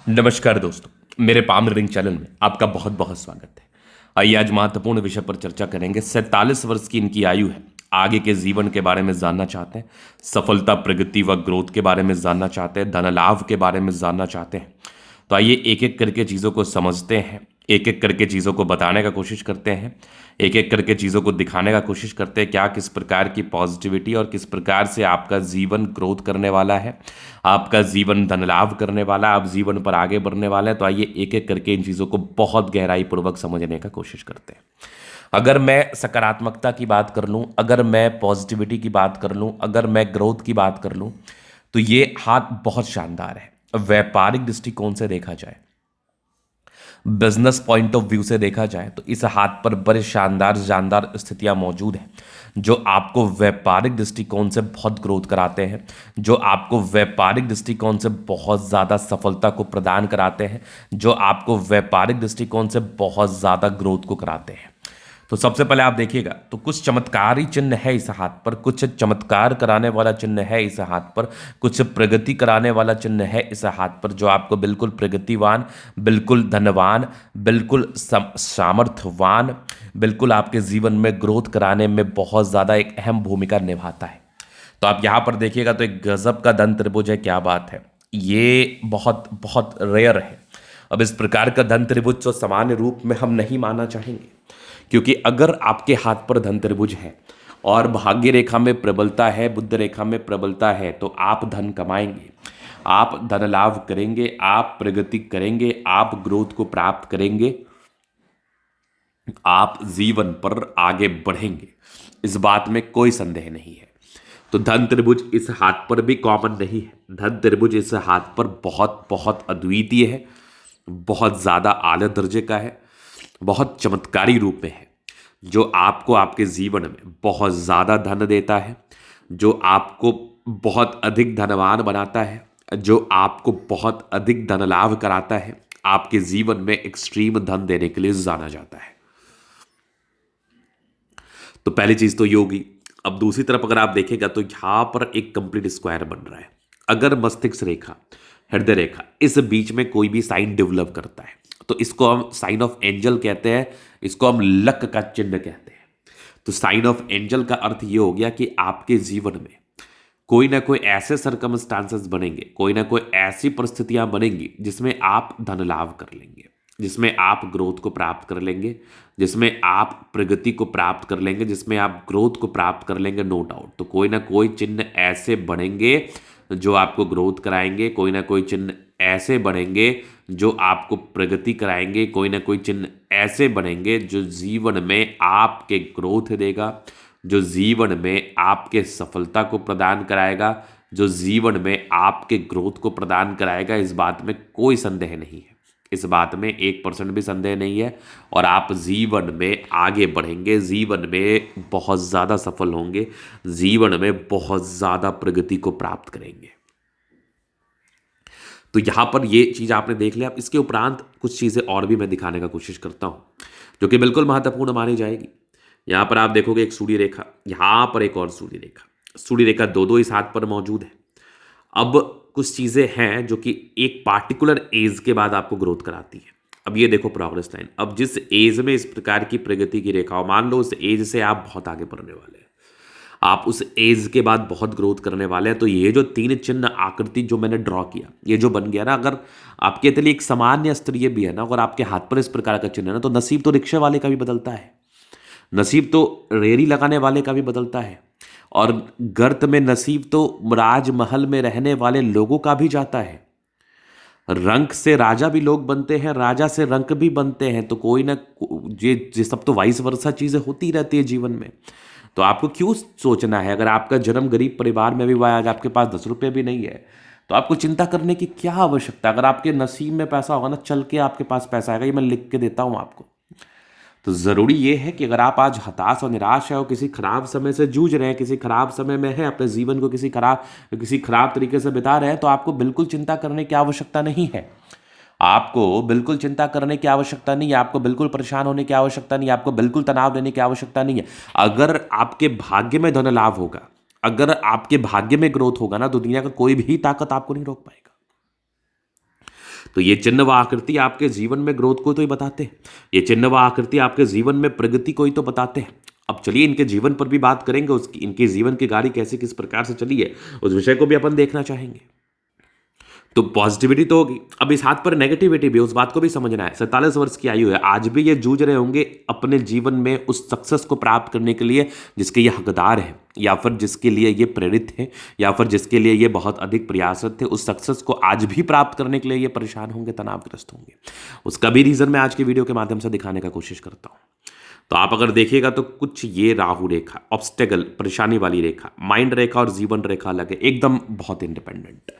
नमस्कार दोस्तों, मेरे पाम रीडिंग चैनल में आपका बहुत बहुत स्वागत है। आइए आज महत्वपूर्ण विषय पर चर्चा करेंगे। 47 वर्ष की इनकी आयु है। आगे के जीवन के बारे में जानना चाहते हैं, सफलता, प्रगति व ग्रोथ के बारे में जानना चाहते हैं, धन लाभ के बारे में जानना चाहते हैं। तो आइए एक एक करके चीज़ों को समझते हैं, एक एक करके चीज़ों को बताने का कोशिश करते हैं, एक एक करके चीज़ों को दिखाने का कोशिश करते हैं क्या किस प्रकार की पॉजिटिविटी और किस प्रकार से आपका जीवन ग्रोथ करने वाला है, आपका जीवन धन लाभ करने वाला है, आप जीवन पर आगे बढ़ने वाले हैं। तो आइए एक एक करके इन चीज़ों को बहुत गहराई पूर्वक समझने का कोशिश करते हैं। अगर मैं सकारात्मकता की बात कर लूँ, अगर मैं पॉजिटिविटी की बात कर लूँ, अगर मैं ग्रोथ की बात कर लूँ, तो ये हाथ बहुत शानदार है। व्यापारिक दृष्टिकोण से देखा जाए, बिजनेस पॉइंट ऑफ व्यू से देखा जाए, तो इस हाथ पर बड़े शानदार शानदार स्थितियां मौजूद हैं जो आपको व्यापारिक दृष्टिकोण से बहुत ग्रोथ कराते हैं, जो आपको व्यापारिक दृष्टिकोण से बहुत ज़्यादा सफलता को प्रदान कराते हैं, जो आपको व्यापारिक दृष्टिकोण से बहुत ज़्यादा ग्रोथ को कराते हैं। तो सबसे पहले आप देखिएगा तो कुछ चमत्कारी चिन्ह है इस हाथ पर, कुछ चमत्कार कराने वाला चिन्ह है इस हाथ पर, कुछ प्रगति कराने वाला चिन्ह है इस हाथ पर, जो आपको बिल्कुल प्रगतिवान, बिल्कुल धनवान, बिल्कुल सामर्थ्यवान, बिल्कुल आपके जीवन में ग्रोथ कराने में बहुत ज़्यादा एक अहम भूमिका निभाता है। तो आप यहाँ पर देखिएगा तो एक गजब का धन त्रिभुज है। क्या बात है, ये बहुत बहुत रेयर है। अब इस प्रकार का धन त्रिभुज तो सामान्य रूप में हम नहीं मानना चाहेंगे, क्योंकि अगर आपके हाथ पर धन त्रिभुज है और भाग्य रेखा में प्रबलता है, बुद्ध रेखा में प्रबलता है, तो आप धन कमाएंगे, आप धन लाभ करेंगे, आप प्रगति करेंगे, आप ग्रोथ को प्राप्त करेंगे, आप जीवन पर आगे बढ़ेंगे। इस बात में कोई संदेह नहीं है। तो धन त्रिभुज इस हाथ पर भी कॉमन नहीं है। धन त्रिभुज इस हाथ पर बहुत बहुत अद्वितीय है, बहुत ज़्यादा आले दर्जे का है, बहुत चमत्कारी रूप में है, जो आपको आपके जीवन में बहुत ज़्यादा धन देता है, जो आपको बहुत अधिक धनवान बनाता है, जो आपको बहुत अधिक धन लाभ कराता है, आपके जीवन में एक्सट्रीम धन देने के लिए जाना जाता है। तो पहली चीज़ तो ये होगी। अब दूसरी तरफ अगर आप देखेगा तो यहाँ पर एक कंप्लीट स्क्वायर बन रहा है। अगर मस्तिष्क रेखा, हृदय रेखा, इस बीच में कोई भी साइन डेवलप करता है तो इसको हम साइन ऑफ एंजल कहते हैं, इसको हम लक का चिन्ह कहते हैं। तो साइन ऑफ एंजल का अर्थ ये हो गया कि आपके जीवन में कोई ना कोई ऐसे सरकमस्टांसेस बनेंगे, कोई ना कोई ऐसी परिस्थितियां बनेंगी जिसमें आप धन लाभ कर लेंगे, जिसमें आप ग्रोथ को प्राप्त कर लेंगे, जिसमें आप प्रगति को प्राप्त कर लेंगे, जिसमें आप ग्रोथ को प्राप्त कर लेंगे, नो डाउट। तो कोई ना कोई चिन्ह ऐसे बनेंगे जो आपको ग्रोथ कराएंगे, कोई ना कोई चिन्ह ऐसे बनेंगे जो आपको प्रगति कराएंगे, कोई ना कोई चिन्ह ऐसे बनेंगे जो जीवन में आपके ग्रोथ देगा, जो जीवन में आपके सफलता को प्रदान कराएगा, जो जीवन में आपके ग्रोथ को प्रदान कराएगा। इस बात में कोई संदेह नहीं है, इस बात में 1% भी संदेह नहीं है। और आप जीवन में आगे बढ़ेंगे, जीवन में बहुत ज़्यादा सफल होंगे, जीवन में बहुत ज़्यादा प्रगति को प्राप्त करेंगे। तो यहाँ पर ये चीज़ आपने देख लिया। अब इसके उपरांत कुछ चीज़ें और भी मैं दिखाने का कोशिश करता हूँ जो कि बिल्कुल महत्वपूर्ण मानी जाएगी। यहाँ पर आप देखोगे एक सूर्य रेखा, यहाँ पर एक और सूर्य रेखा, सूर्य रेखा दो दो इस हाथ पर मौजूद है। अब कुछ चीज़ें हैं जो कि एक पार्टिकुलर एज के बाद आपको ग्रोथ कराती है। अब ये देखो प्रोग्रेस लाइन, अब जिस एज में इस प्रकार की प्रगति की रेखा हो, मान लो उस एज से आप बहुत आगे बढ़ने वाले हैं, आप उस एज के बाद बहुत ग्रोथ करने वाले हैं। तो ये जो तीन चिन्ह आकृति जो मैंने ड्रॉ किया, ये जो बन गया ना, अगर आपके लिए एक सामान्य स्तरीय भी है ना, अगर आपके हाथ पर इस प्रकार का चिन्ह है ना, तो नसीब तो रिक्शे वाले का भी बदलता है, नसीब तो रेहड़ी लगाने वाले का भी बदलता है, और गर्त में नसीब तो राजमहल में रहने वाले लोगों का भी जाता है। रंक से राजा भी लोग बनते हैं, राजा से रंक भी बनते हैं। तो कोई ना ये सब तो वाइस वर्सा चीज़ें होती रहती है जीवन में। तो आपको क्यों सोचना है, अगर आपका जन्म गरीब परिवार में भी हुआ है, आज आपके पास 10 रुपये भी नहीं है, तो आपको चिंता करने की क्या आवश्यकता। अगर आपके नसीब में पैसा होगा ना, चल के आपके पास पैसा आएगा, ये मैं लिख के देता हूँ आपको। तो ज़रूरी ये है कि अगर आप आज हताश और निराश है और किसी खराब समय से जूझ रहे हैं, किसी खराब समय में है, अपने जीवन को किसी खराब तरीके से बिता रहे हैं, तो आपको बिल्कुल चिंता करने की आवश्यकता नहीं है। आपको बिल्कुल चिंता करने की आवश्यकता नहीं है, आपको बिल्कुल परेशान होने की आवश्यकता नहीं है, आपको बिल्कुल तनाव लेने की आवश्यकता नहीं है। अगर आपके भाग्य में धन लाभ होगा, अगर आपके भाग्य में ग्रोथ होगा ना, तो दुनिया का कोई भी ताकत आपको नहीं रोक पाएगा। तो ये चिन्ह व आकृति आपके जीवन में ग्रोथ को तो ही बताते हैं, ये चिन्ह व आकृति आपके जीवन में प्रगति को ही तो बताते हैं। अब चलिए इनके जीवन पर भी बात करेंगे, उसकी इनके जीवन की गाड़ी कैसे किस प्रकार से चली है उस विषय को भी अपन देखना चाहेंगे। तो पॉजिटिविटी तो होगी, अब इस हाथ पर नेगेटिविटी भी, उस बात को भी समझना है। 47 वर्ष की आयु है, आज भी ये जूझ रहे होंगे अपने जीवन में उस सक्सेस को प्राप्त करने के लिए जिसके ये हकदार है, या फिर जिसके लिए ये प्रेरित है, या फिर जिसके लिए ये बहुत अधिक प्रयासरत थे। उस सक्सेस को आज भी प्राप्त करने के लिए ये परेशान होंगे, तनावग्रस्त होंगे। उसका भी रीजन मैं आज की वीडियो के माध्यम से दिखाने का कोशिश करता हूं। तो आप अगर देखिएगा तो कुछ ये राहु रेखा, ऑब्स्टेकल, परेशानी वाली रेखा, माइंड रेखा और जीवन रेखा लगे, एकदम बहुत इंडिपेंडेंट।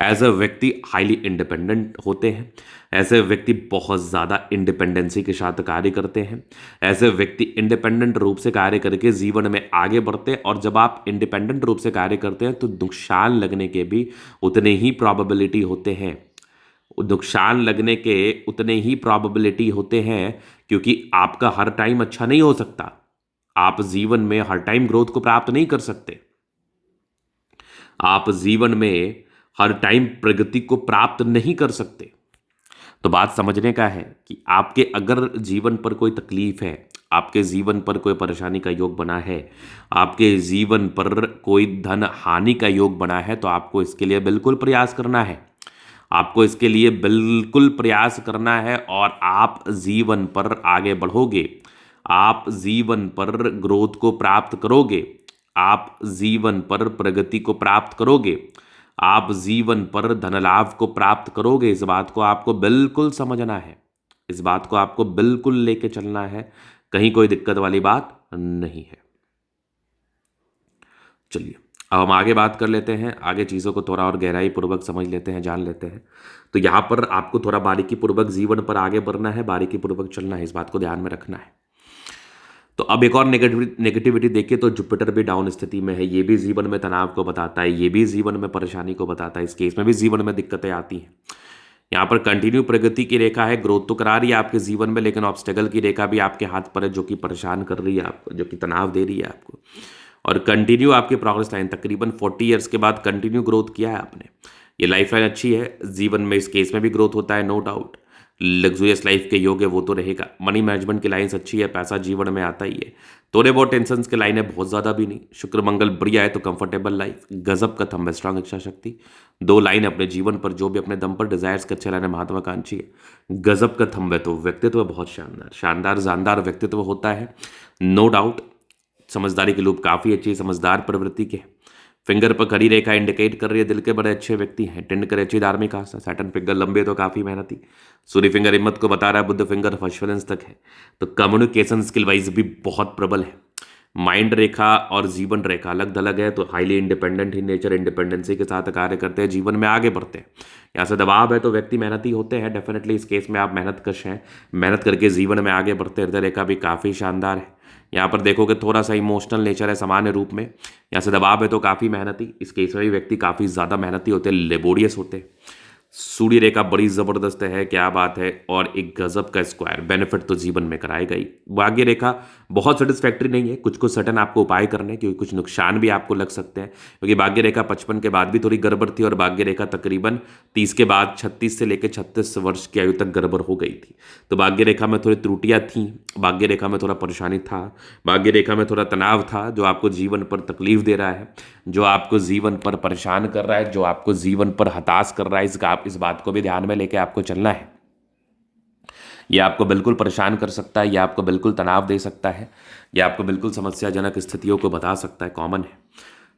एज अ व्यक्ति हाईली इंडिपेंडेंट होते हैं, ऐसे व्यक्ति बहुत ज़्यादा इंडिपेंडेंसी के साथ कार्य करते हैं, ऐसे व्यक्ति इंडिपेंडेंट रूप से कार्य करके जीवन में आगे बढ़ते हैं। और जब आप इंडिपेंडेंट रूप से कार्य करते हैं तो नुकसान लगने के भी उतने ही प्रॉबेबिलिटी होते हैं, नुकसान लगने के उतने ही प्रॉबेबिलिटी होते हैं, क्योंकि आपका हर टाइम अच्छा नहीं हो सकता। आप जीवन में हर टाइम ग्रोथ को प्राप्त नहीं कर सकते, आप जीवन में हर टाइम प्रगति को प्राप्त नहीं कर सकते। तो बात समझने का है कि आपके अगर जीवन पर कोई तकलीफ है, आपके जीवन पर कोई परेशानी का योग बना है, आपके जीवन पर कोई धन हानि का योग बना है, तो आपको इसके लिए बिल्कुल प्रयास करना है, आपको इसके लिए बिल्कुल प्रयास करना है। और आप जीवन पर आगे बढ़ोगे, आप जीवन पर ग्रोथ को प्राप्त करोगे, आप जीवन पर प्रगति को प्राप्त करोगे, आप जीवन पर धन लाभ को प्राप्त करोगे। इस बात को आपको बिल्कुल समझना है, इस बात को आपको बिल्कुल लेके चलना है, कहीं कोई दिक्कत वाली बात नहीं है। चलिए अब हम आगे बात कर लेते हैं, आगे चीज़ों को थोड़ा और गहराई पूर्वक समझ लेते हैं, जान लेते हैं। तो यहाँ पर आपको थोड़ा बारीकी पूर्वक जीवन पर आगे बढ़ना है, बारीकी पूर्वक चलना है, इस बात को ध्यान में रखना है। तो अब एक और नेगेटिविटी देखिए, तो जुपिटर भी डाउन स्थिति में है, ये भी जीवन में तनाव को बताता है, ये भी जीवन में परेशानी को बताता है, इस केस में भी जीवन में दिक्कतें आती हैं। यहाँ पर कंटिन्यू प्रगति की रेखा है, ग्रोथ तो करा रही है आपके जीवन में, लेकिन ऑब्स्टेकल की रेखा भी आपके हाथ पर है, जो कि परेशान कर रही है आपको, जो कि तनाव दे रही है आपको। और कंटिन्यू आपकी प्रोग्रेस लाइन, तकरीबन 40 ईयर्स के बाद कंटिन्यू ग्रोथ किया है आपने, ये लाइफ लाइन अच्छी है, जीवन में इस केस में भी ग्रोथ होता है, नो डाउट। लग्जूरियस लाइफ के योग है वो तो रहेगा, मनी मैनेजमेंट की लाइन्स अच्छी है, पैसा जीवन में आता ही है, थोड़े बहुत टेंशन के लाइन है, बहुत ज़्यादा भी नहीं। शुक्र मंगल बढ़िया है तो कंफर्टेबल लाइफ, गजब का थंब है, स्ट्रांग इच्छा शक्ति, 2 लाइन अपने जीवन पर, जो भी अपने दम पर डिजायर्स के अच्छे लाइन है, महत्वाकांक्षी है, गजब का थंब है। तो व्यक्तित्व बहुत शानदार शानदार जानदार व्यक्तित्व होता है, नो डाउट। समझदारी के लोग काफ़ी अच्छी, समझदार प्रवृत्ति के। फिंगर पर खड़ी रेखा इंडिकेट कर रही है दिल के बड़े अच्छे व्यक्ति हैं, टेंड करे अच्छी धार्मिक आस्था, सैटर्न फिंगर लंबे तो काफ़ी मेहनती, सूर्य फिंगर हिम्मत को बता रहा है, बुध फिंगर फर्स्ट तक है, तो कम्युनिकेशन स्किल वाइज भी बहुत प्रबल है। माइंड रेखा और जीवन रेखा अलग अलग है, तो highly independent in nature, independency के साथ कार्य करते हैं, जीवन में आगे बढ़ते हैं। यहाँ से दबाव है तो व्यक्ति मेहनती होते हैं, डेफिनेटली इस केस में आप मेहनत कश हैं, मेहनत करके जीवन में आगे बढ़ते हैं। हृदय रेखा भी काफ़ी शानदार है, यहाँ पर देखोगे थोड़ा सा इमोशनल नेचर है सामान्य रूप में, यहाँ से दबाव है तो काफ़ी मेहनती, इस केस में भी व्यक्ति काफ़ी ज़्यादा मेहनती होते हैं, लेबोरियस होते हैं। सूर्य रेखा बड़ी ज़बरदस्त है, क्या बात है, और एक गजब का स्क्वायर, बेनिफिट तो जीवन में कराएगा ही। भाग्य रेखा बहुत सेटिस्फैक्ट्री नहीं है, कुछ कुछ सटन आपको उपाय करने, क्योंकि कुछ नुकसान भी आपको लग सकते हैं, क्योंकि भाग्य रेखा 55 के बाद भी थोड़ी गड़बड़ थी, और भाग्य रेखा तकरीबन 30 के बाद 36 से लेकर 36 वर्ष की आयु तक गड़बड़ हो गई थी। तो भाग्य रेखा में थोड़ी त्रुटियाँ थी, भाग्य रेखा में थोड़ा परेशानी था, भाग्य रेखा में थोड़ा तनाव था, जो आपको जीवन पर तकलीफ दे रहा है, जो आपको जीवन पर परेशान कर रहा है, जो आपको जीवन पर हताश कर रहा है। इस बात को भी ध्यान में लेके आपको चलना है। ये आपको बिल्कुल परेशान कर सकता है, ये आपको बिल्कुल तनाव दे सकता है, ये आपको बिल्कुल समस्याजनक स्थितियों को बता सकता है, कॉमन है।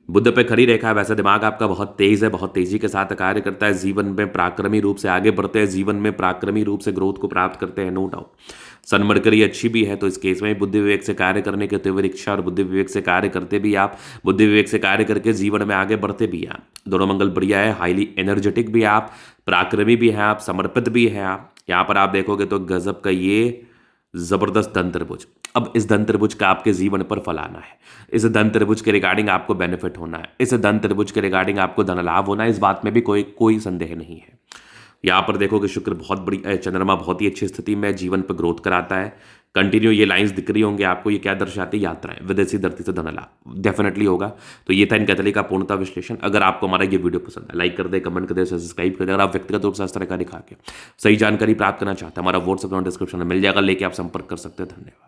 बुध पे खड़ी रेखा है, वैसे दिमाग आपका बहुत तेज है, बहुत तेजी के साथ कार्य करता है, जीवन में पराक्रमी रूप से आगे बढ़ते हैं, जीवन में पराक्रमी रूप से ग्रोथ को प्राप्त करते हैं, नो डाउट। सन मरकरी अच्छी भी है, तो इस केस में बुद्धि विवेक से कार्य करने के तीव्र इच्छा और बुद्धि विवेक से कार्य करते भी आप, बुद्धि विवेक से कार्य करके जीवन में आगे बढ़ते भी आप, दोनों मंगल बढ़िया है, हाईली एनर्जेटिक भी आप, पराक्रमी भी हैं आप, समर्पित भी हैं आप। यहाँ पर आप देखोगे तो गजब का ये जबरदस्त धन त्रिभुज। अब इस धन त्रिभुज का आपके जीवन पर फल आना है, इस धन त्रिभुज के रिगार्डिंग आपको बेनिफिट होना है, इस धन त्रिभुज के रिगार्डिंग आपको धन लाभ होना है, इस बात में भी कोई संदेह नहीं है। यहाँ पर देखो कि शुक्र बहुत बड़ी चंद्रमा बहुत ही अच्छी स्थिति में है, जीवन पर ग्रोथ कराता है। कंटिन्यू ये लाइंस दिख रही होंगे आपको, ये क्या दर्शाती है? यात्राएं, विदेशी धरती से धन लाभ डेफिनेटली होगा। तो ये था इन कैथली का पूर्णता विश्लेषण। अगर आपको हमारा ये वीडियो पसंद है, लाइक कर दे, कमेंट कर दे, सब्सक्राइब कर दे। अगर आप व्यक्तिगत रूप से इस तरह का दिखा के सही जानकारी प्राप्त करना चाहते हैं, हमारा व्हाट्सएप डिस्क्रिप्शन में मिल जाएगा, लेके आप संपर्क कर सकते हैं। धन्यवाद।